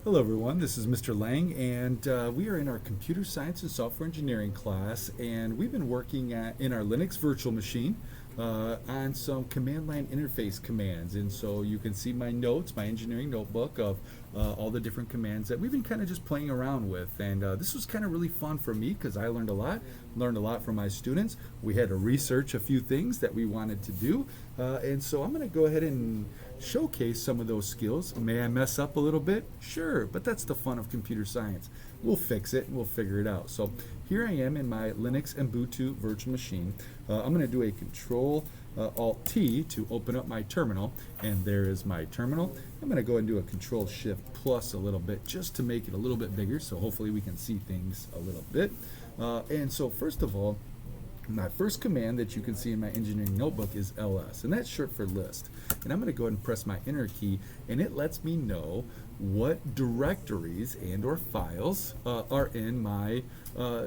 Hello, everyone. This is Mr. Lang, and we are in our computer science and software engineering class, and we've been working in our Linux virtual machine on some command line interface commands. And so you can see my notes, my engineering notebook of all the different commands that we've been kind of just playing around with. And this was kind of really fun for me because I learned a lot from my students. We had to research a few things that we wanted to do, and so I'm going to go ahead and showcase some of those skills. May I mess up a little bit? Sure, but that's the fun of computer science. We'll fix it and we'll figure it out. So here I am in my Linux and Ubuntu virtual machine. I'm going to do a Control Alt T to open up my terminal, and there is my terminal. I'm going to go and do a Control Shift plus a little bit just to make it a little bit bigger, so hopefully we can see things a little bit. And so first of all, my first command that you can see in my engineering notebook is ls, and that's short for list. And I'm going to go ahead and press my enter key, and it lets me know what directories and or files are in my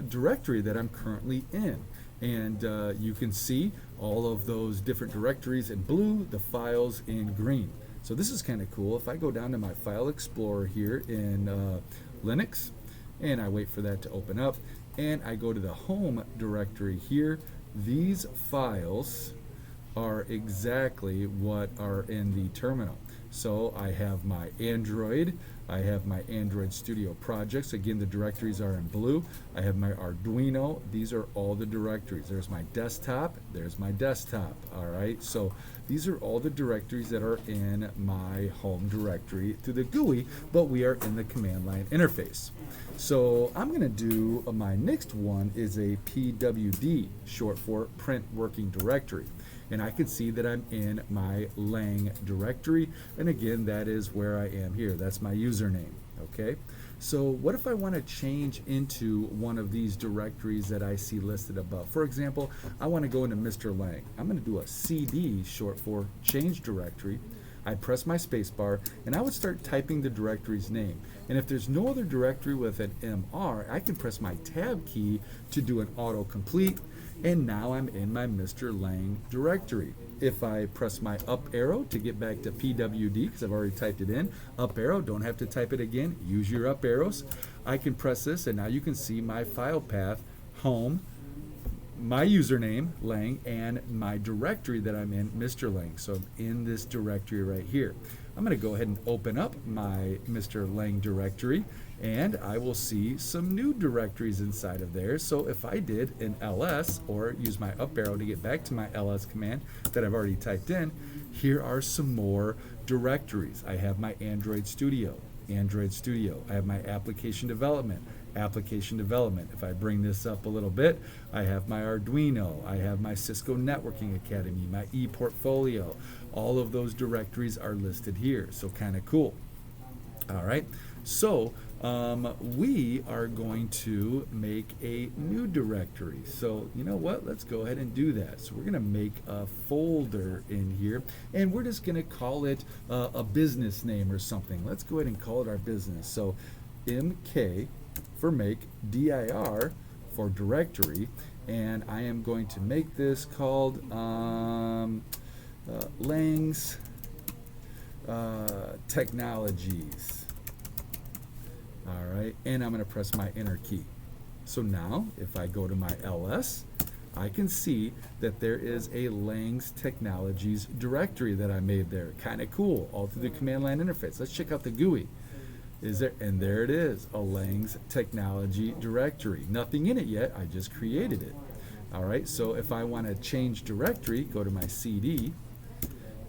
directory that I'm currently in. And you can see all of those different directories in blue, the files in green. So this is kind of cool. If I go down to my file explorer here in Linux, and I wait for that to open up, and I go to the home directory here, these files are exactly what are in the terminal. So I have my Android, I have my Android Studio projects. Again, the directories are in blue. I have my Arduino. These are all the directories. There's my desktop. There's my desktop. All right. So these are all the directories that are in my home directory through the GUI, but we are in the command line interface. So I'm going to do my next one is a PWD, short for print working directory. And I can see that I'm in my Lang directory, and again, that is where I am here. That's my username. Okay, so what if I want to change into one of these directories that I see listed above? For example, I want to go into Mr. Lang. I'm going to do a CD, short for change directory. I press my space bar, and I would start typing the directory's name. And if there's no other directory with an MR, I can press my tab key to do an autocomplete, and now I'm in my Mr. Lang directory. If I press my up arrow to get back to PWD, because I've already typed it in, up arrow, don't have to type it again, use your up arrows. I can press this, and now you can see my file path, home, my username, Lang, and my directory that I'm in, Mr. Lang. So I'm in this directory right here. I'm going to go ahead and open up my Mr. Lang directory, and I will see some new directories inside of there. So if I did an ls, or use my up arrow to get back to my ls command that I've already typed in, here are some more directories. I have my Android Studio. I have my application development. If I bring this up a little bit, I have my Arduino, I have my Cisco Networking Academy, my ePortfolio. All of those directories are listed here, so kind of cool. All right, so we are going to make a new directory. So you know what, let's go ahead and do that. So we're going to make a folder in here, and we're just going to call it a business name or something. Let's go ahead and call it our business. So MK for make, dir for directory, and I am going to make this called Lang's Technologies. All right, and I'm going to press my enter key. So now if I go to my ls, I can see that there is a Lang's Technologies directory that I made there. Kind of cool, all through the command line interface. Let's check out the GUI. And there it is, a Lang's Technology directory. Nothing in it yet, I just created it. All right, so if I want to change directory, go to my CD,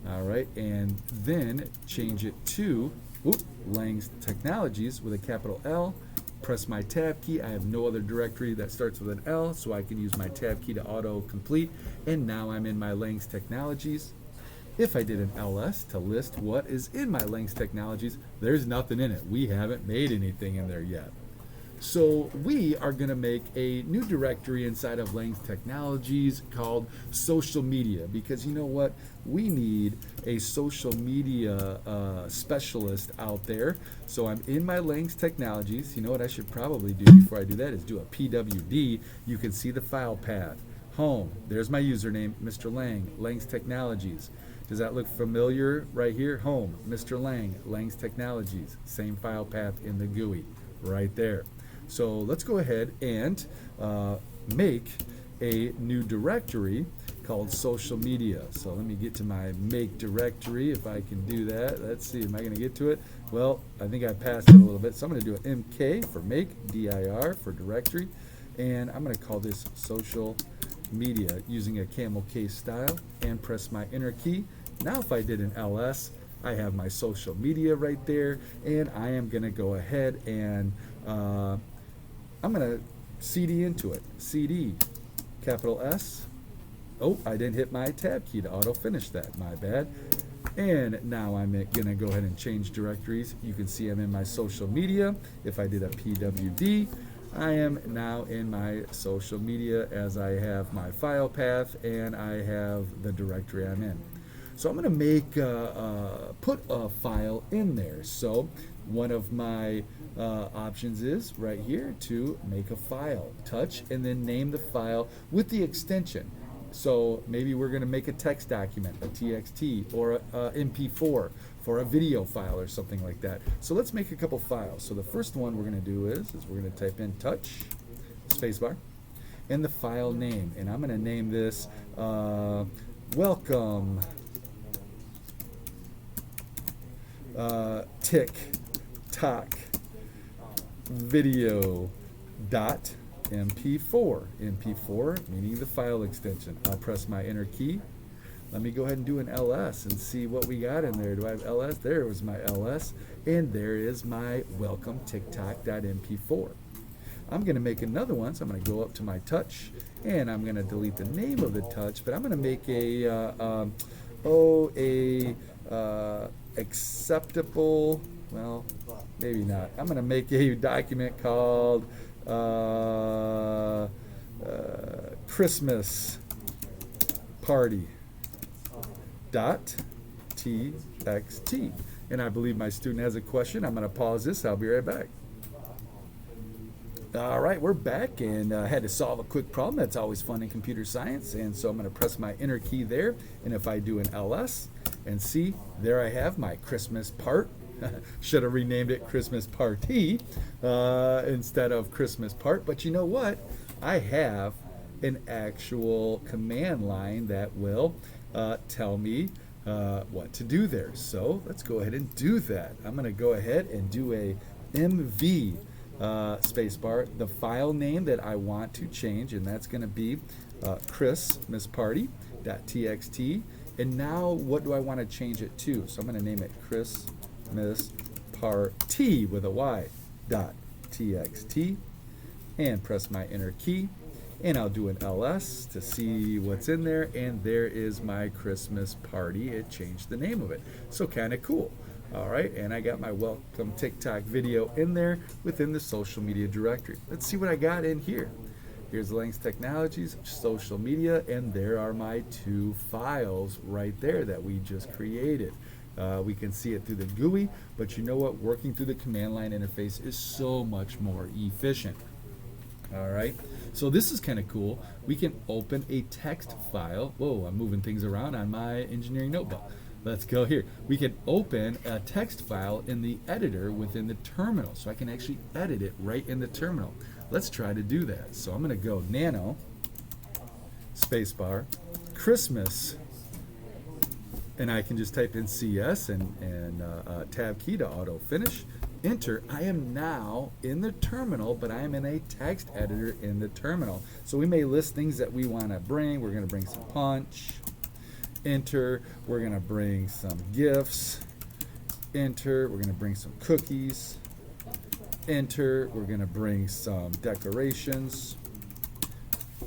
all right, and then change it to Lang's Technologies with a capital L, press my tab key. I have no other directory that starts with an L, so I can use my tab key to auto-complete, and now I'm in my Lang's Technologies. If I did an ls to list what is in my Lang's Technologies, there's nothing in it. We haven't made anything in there yet. So we are going to make a new directory inside of Lang's Technologies called social media, because you know what? We need a social media specialist out there. So I'm in my Lang's Technologies. You know what I should probably do before I do that is do a PWD. You can see the file path. Home, there's my username, Mr. Lang, Lang's Technologies. Does that look familiar right here? Home, Mr. Lang, Lang's Technologies, same file path in the GUI right there. So let's go ahead and make a new directory called social media. So let me get to my make directory if I can do that. Let's see, am I going to get to it? Well, I think I passed it a little bit. So I'm going to do an MK for make, dir for directory, and I'm going to call this social media using a camel case style and press my enter key. Now if I did an ls, I have my social media right there, and I am going to go ahead and I'm going to cd into it. Cd, capital S. Oh, I didn't hit my tab key to auto finish that, my bad. And now I'm going to go ahead and change directories. You can see I'm in my social media. If I did a pwd, I am now in my social media as I have my file path and I have the directory I'm in. So I'm going to make put a file in there. So one of my options is right here to make a file. Touch and then name the file with the extension. So maybe we're going to make a text document, a TXT, or a MP4 for a video file or something like that. So let's make a couple files. So the first one we're going to do is we're going to type in touch, spacebar, and the file name. And I'm going to name this welcome TikTok video dot MP4. MP4 meaning the file extension. I'll press my enter key. Let me go ahead and do an ls and see what we got in there. Do I have ls? There was my ls, and there is my welcome TikTok.mp4. I'm going to make another one, so I'm going to go up to my touch, and I'm going to delete the name of the touch, but I'm going to make a acceptable, well, maybe not. I'm going to make a document called Christmas party dot txt. And I believe my student has a question. I'm going to pause this. I'll be right back. All right, we're back, and I had to solve a quick problem. That's always fun in computer science. And so I'm going to press my enter key there. And if I do an ls and see, there I have my Christmas part. Should have renamed it Christmas party instead of Christmas part. But you know what? I have an actual command line that will tell me what to do there. So let's go ahead and do that. I'm going to go ahead and do a mv spacebar, the file name that I want to change, and that's going to be christmasparty.txt. And now what do I want to change it to? So I'm going to name it Christmas party with a y dot txt and press my enter key, and I'll do an ls to see what's in there, and there is my Christmas party. It changed the name of it, so kind of cool. All right, and I got my welcome TikTok video in there within the social media directory. Let's see what I got in here. Here's Lang's Technologies, social media, and there are my two files right there that we just created. We can see it through the GUI, but you know what? Working through the command line interface is so much more efficient. All right, so this is kind of cool. We can open a text file. Whoa, I'm moving things around on my engineering notebook. Let's go here. We can open a text file in the editor within the terminal, so I can actually edit it right in the terminal. Let's try to do that. So I'm going to go nano spacebar Christmas, and I can just type in CS and tab key to auto finish. Enter. I am now in the terminal, but I am in a text editor in the terminal. So we may list things that we want to bring. We're going to bring some punch. Enter. We're going to bring some gifts. Enter. We're going to bring some cookies. Enter. We're going to bring some decorations.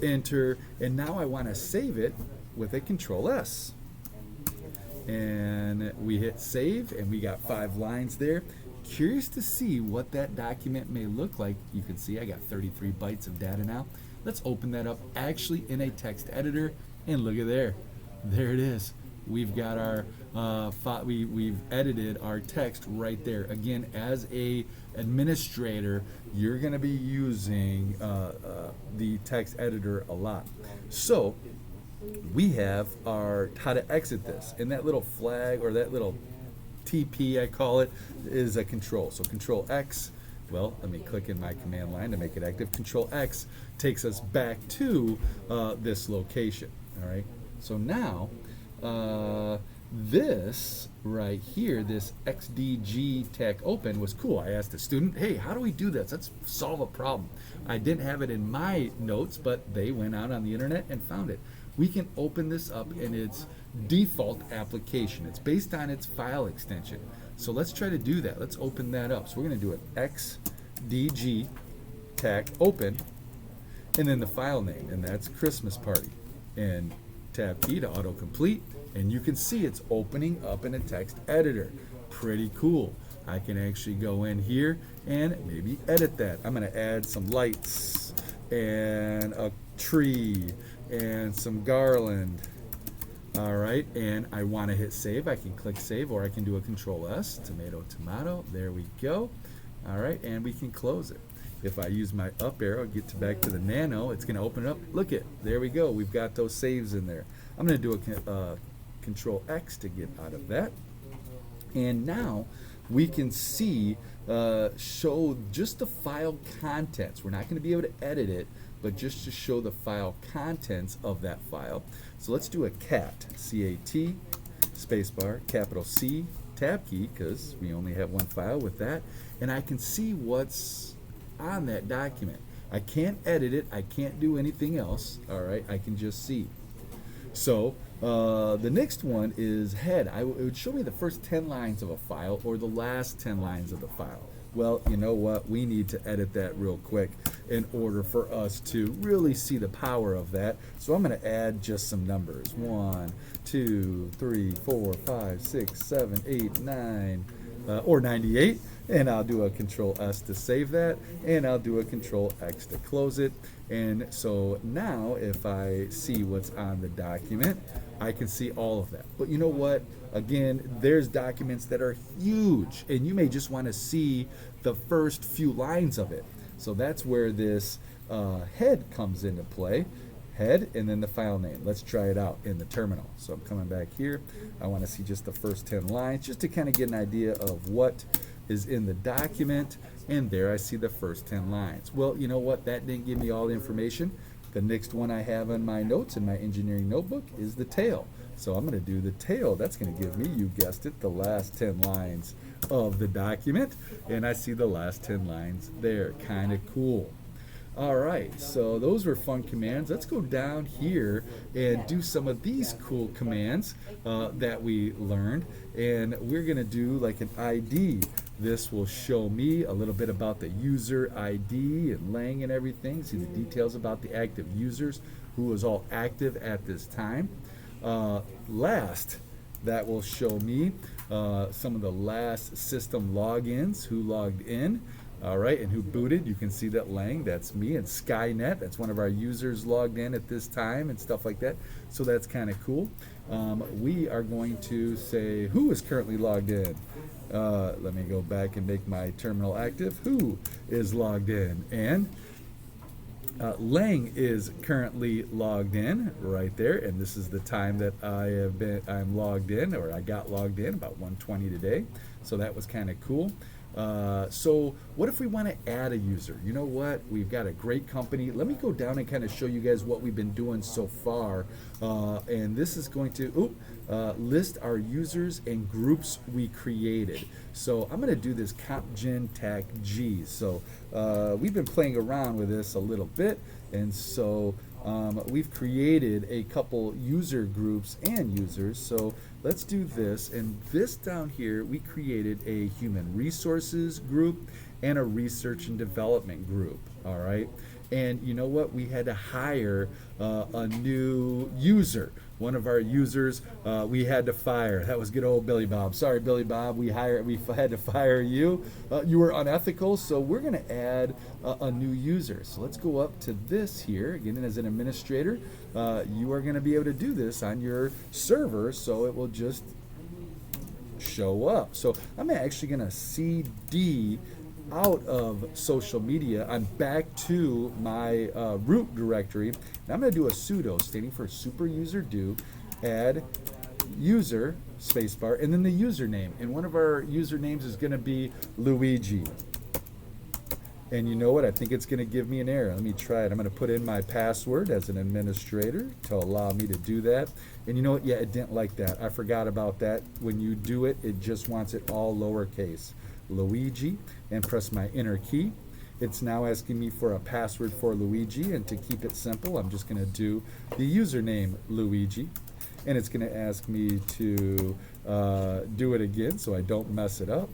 Enter. And now I want to save it with a Control S. And we hit save, and we got 5 lines there. Curious to see what that document may look like. You can see I got 33 bytes of data now. Let's open that up actually in a text editor, and look at there. There it is. We've got our we've edited our text right there. Again, as a administrator, you're going to be using the text editor a lot. So we have our how to exit this, and that little flag or that little TP I call it is a control. So Control X, well, let me click in my command line to make it active. Control X takes us back to this location. All right. So now this right here, this XDG Tech Open was cool. I asked a student, hey, how do we do this? Let's solve a problem. I didn't have it in my notes, but they went out on the internet and found it. We can open this up in its default application. It's based on its file extension. So let's try to do that. Let's open that up. So we're going to do it XDG Tech Open, and then the file name, and that's Christmas Party. And tab key to autocomplete, and you can see it's opening up in a text editor. Pretty cool. I can actually go in here and maybe edit that. I'm going to add some lights and a tree and some garland. All right, and I want to hit save. I can click save, or I can do a Control S, tomato, tomato. There we go. All right, and we can close it. If I use my up arrow, get back to the Nano, it's going to open it up. Look it, there we go. We've got those saves in there. I'm going to do a Control X to get out of that. And now we can see, show just the file contents. We're not going to be able to edit it, but just to show the file contents of that file. So let's do a cat, C-A-T, spacebar, capital C, tab key, because we only have one file with that. And I can see what's on that document. I can't edit it. I can't do anything else. All right, I can just see. So the next one is head. It would show me the first 10 lines of a file or the last 10 lines of the file. Well, you know what? We need to edit that real quick in order for us to really see the power of that. So I'm going to add just some numbers. 1, 2, 3, 4, 5, 6, 7, 8, 9, or 98. And I'll do a Control S to save that, and I'll do a Control X to close it. And so now if I see what's on the document, I can see all of that. But you know what? Again, there's documents that are huge, and you may just want to see the first few lines of it. So that's where this head comes into play. Head and then the file name. Let's try it out in the terminal. So I'm coming back here. I want to see just the first 10 lines just to kind of get an idea of what is in the document, and there I see the first 10 lines. Well, you know what? That didn't give me all the information. The next one I have in my notes in my engineering notebook is the tail. So I'm going to do the tail. That's going to give me, you guessed it, the last 10 lines of the document, and I see the last 10 lines there. Kind of cool. All right, so those were fun commands. Let's go down here and do some of these cool commands that we learned. And we're going to do like an ID. This will show me a little bit about the user ID and Lang and everything. See the details about the active users, who was all active at this time. Last, that will show me some of the last system logins, who logged in. All right, and who booted. You can see that Lang, that's me, and Skynet, that's one of our users logged in at this time and stuff like that. So that's kind of cool. We are going to say who is currently logged in. Let me go back and make my terminal active. Who is logged in? And Lang is currently logged in right there, and this is the time that I'm logged in, or I got logged in about 1:20 today. So that was kind of cool. So what if we want to add a user? You know what? We've got a great company. Let me go down and kind of show you guys what we've been doing so far. And this is going to list our users and groups we created. So I'm going to do this CompGen Tag G. So we've been playing around with this a little bit. And so we've created a couple user groups and users. So let's do this. And this down here, we created a human resources group and a research and development group. All right. And you know what? We had to hire a new user. One of our users we had to fire. That was good old Billy Bob. Sorry, Billy Bob. We had to fire you. You were unethical, so we're going to add a new user. So let's go up to this here. Again, as an administrator, you are going to be able to do this on your server, so it will just show up. So I'm actually going to CD out of social media. I'm back to my root directory. And I'm going to do a sudo, standing for super user do, add user spacebar, and then the username. And one of our usernames is going to be Luigi. And you know what? I think it's going to give me an error. Let me try it. I'm going to put in my password as an administrator to allow me to do that. And you know what? Yeah, it didn't like that. I forgot about that. When you do it, it just wants it all lowercase. Luigi, and press my enter key. It's now asking me for a password for Luigi, and to keep it simple, I'm just going to do the username Luigi. And it's going to ask me to do it again so I don't mess it up.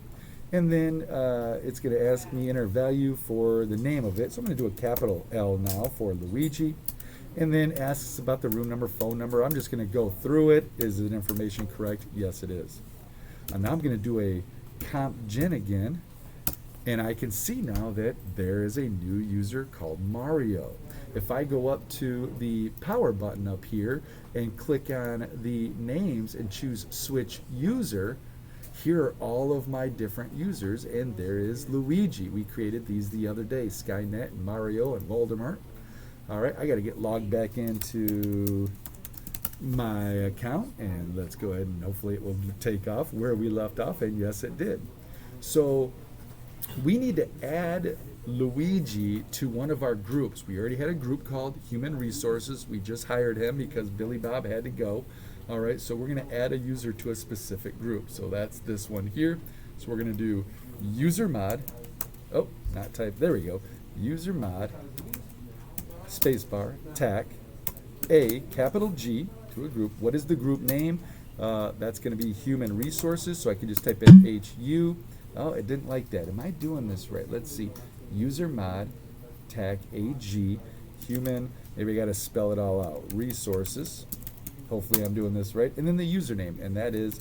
And then it's going to ask me enter value for the name of it. So I'm going to do a capital L now for Luigi. And then asks about the room number, phone number. I'm just going to go through it. Is the information correct? Yes, it is. And now I'm going to do a comp gen again. And I can see now that there is a new user called Mario. If I go up to the power button up here and click on the names and choose switch user, here are all of my different users, and there is Luigi. We created these the other day, Skynet and Mario and Voldemort. All right, I got to get logged back into my account, and let's go ahead and hopefully it will take off where we left off, and yes, it did. So we need to add Luigi to one of our groups. We already had a group called Human Resources. We just hired him because Billy Bob had to go. All right, so we're going to add a user to a specific group. So that's this one here. So we're going to do user mod. Oh, not type. There we go. User mod, spacebar, tac, a, capital G, to a group. What is the group name? That's going to be Human Resources. So I can just type in HU. Oh, it didn't like that. Am I doing this right? Let's see. User mod, tac, AG, human. Maybe I got to spell it all out. Resources. Hopefully I'm doing this right. And then the username, and that is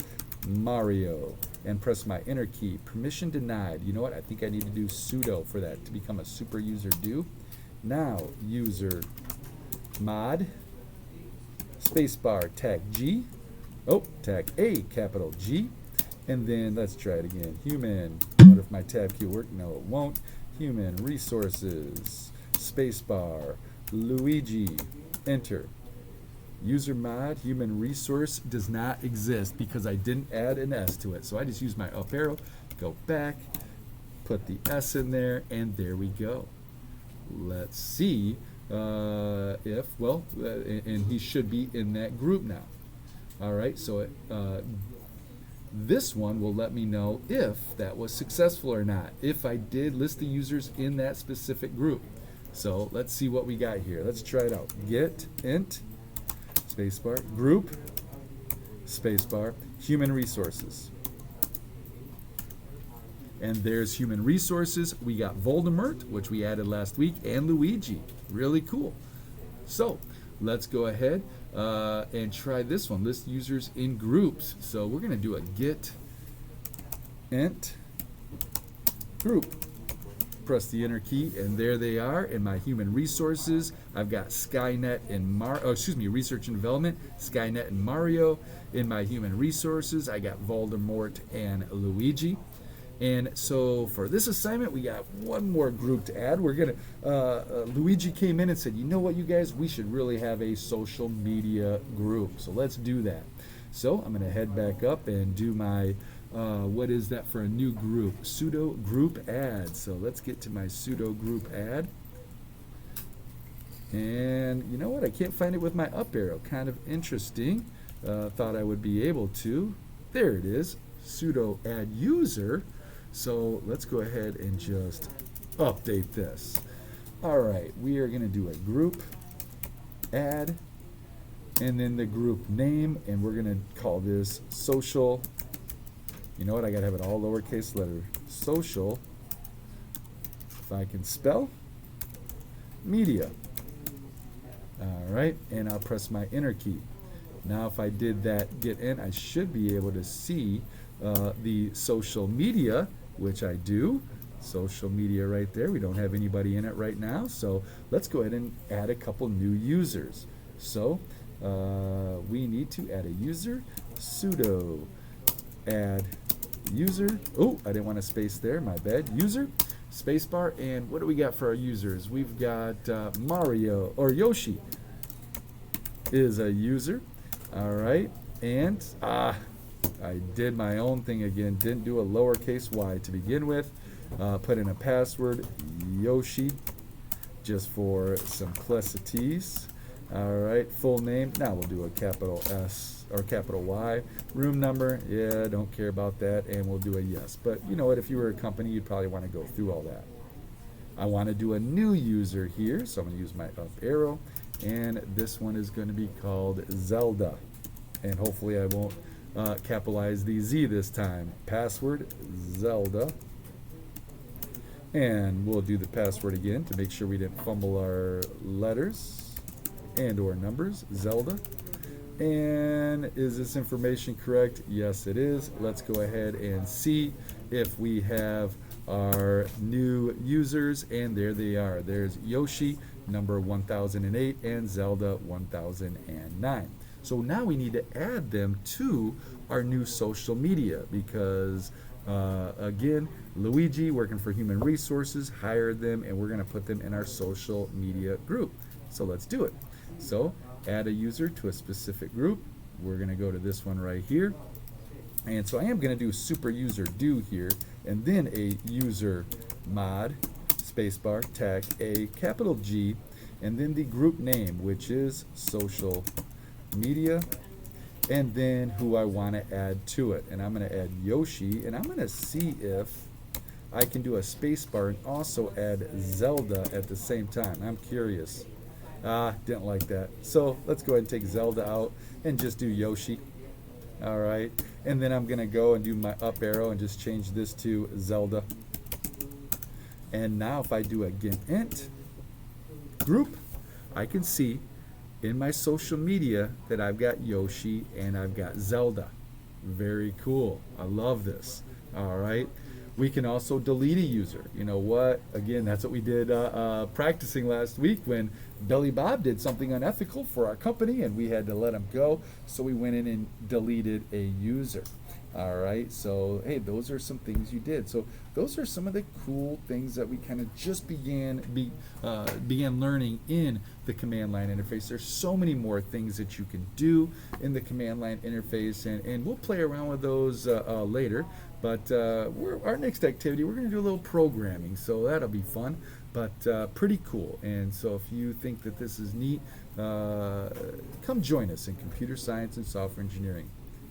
Mario. And press my enter key. Permission denied. You know what? I think I need to do sudo for that to become a super user do. Now, user mod, spacebar, tag G. Oh, tag A, capital G. And then let's try it again. Human. I wonder if my tab key will work. No, it won't. Human resources, spacebar, Luigi, enter. User mod, human resource does not exist because I didn't add an S to it. So I just use my up arrow, go back, put the S in there, and there we go. Let's see if, well, and he should be in that group now. All right, so this one will let me know if that was successful or not, if I did list the users in that specific group. So let's see what we got here. Let's try it out. Get int, spacebar, group, spacebar, human resources. And there's human resources. We got Voldemort, which we added last week, and Luigi. Really cool. So let's go ahead and try this one. List users in groups. So we're going to do a get int group. Press the enter key, and there they are in my human resources. I've got Skynet and research and development, Skynet and Mario. In my human resources, I got Voldemort and Luigi. And so for this assignment, we got one more group to add. We're gonna, Luigi came in and said, you know what, you guys, we should really have a social media group. So let's do that. So I'm gonna head back up and do my, what is that for a new group? Sudo group add. So let's get to my sudo group add. And you know what, I can't find it with my up arrow. Kind of interesting. Thought I would be able to. There it is, sudo add user. So let's go ahead and just update this. All right, we are going to do a group add, and then the group name, and we're going to call this social. You know what? I got to have it all lowercase letter. Social, if I can spell, media. All right, and I'll press my enter key. Now, if I did that get in, I should be able to see the social media, which I do. Social media right there. We don't have anybody in it right now, so let's go ahead and add a couple new users. So we need to add a user. Sudo add user. Oh, I didn't want a space there, my bad. User spacebar. And what do we got for our users? We've got Mario, or Yoshi is a user. All right. And I did my own thing again. Didn't do a lowercase y to begin with. Put in a password, Yoshi, just for simplicities. All right, full name. Now we'll do a capital S or capital Y. Room number, yeah, don't care about that. And we'll do a yes. But you know what? If you were a company, you'd probably want to go through all that. I want to do a new user here, so I'm going to use my up arrow. And this one is going to be called Zelda. And hopefully I won't capitalize the Z this time. Password, Zelda. And we'll do the password again to make sure we didn't fumble our letters and or numbers. Zelda. And is this information correct? Yes, it is. Let's go ahead and see if we have our new users. And there they are. There's Yoshi, number 1008, and Zelda 1009. So now we need to add them to our new social media because again, Luigi, working for Human Resources, hired them, and we're going to put them in our social media group. So let's do it. So add a user to a specific group. We're going to go to this one right here. And so I am going to do super user do here, and then a user mod, spacebar, tag a capital G, and then the group name, which is social media, and then who I want to add to it. And I'm going to add Yoshi, and I'm going to see if I can do a spacebar and also add Zelda at the same time. I'm curious. Didn't like that. So let's go ahead and take Zelda out and just do Yoshi. All right. And then I'm going to go and do my up arrow and just change this to Zelda. And now if I do again int group, I can see in my social media that I've got Yoshi and I've got Zelda. Very cool. I love this. All right. We can also delete a user. You know what? Again, that's what we did practicing last week when Billy Bob did something unethical for our company and we had to let him go. So we went in and deleted a user. All right. So, hey, those are some things you did. So those are some of the cool things that we kind of just began learning in the command line interface. There's so many more things that you can do in the command line interface, and we'll play around with those later. But our next activity, we're going to do a little programming, so that'll be fun, but pretty cool. And so if you think that this is neat, come join us in computer science and software engineering.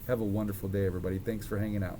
Have a wonderful day, everybody. Thanks for hanging out.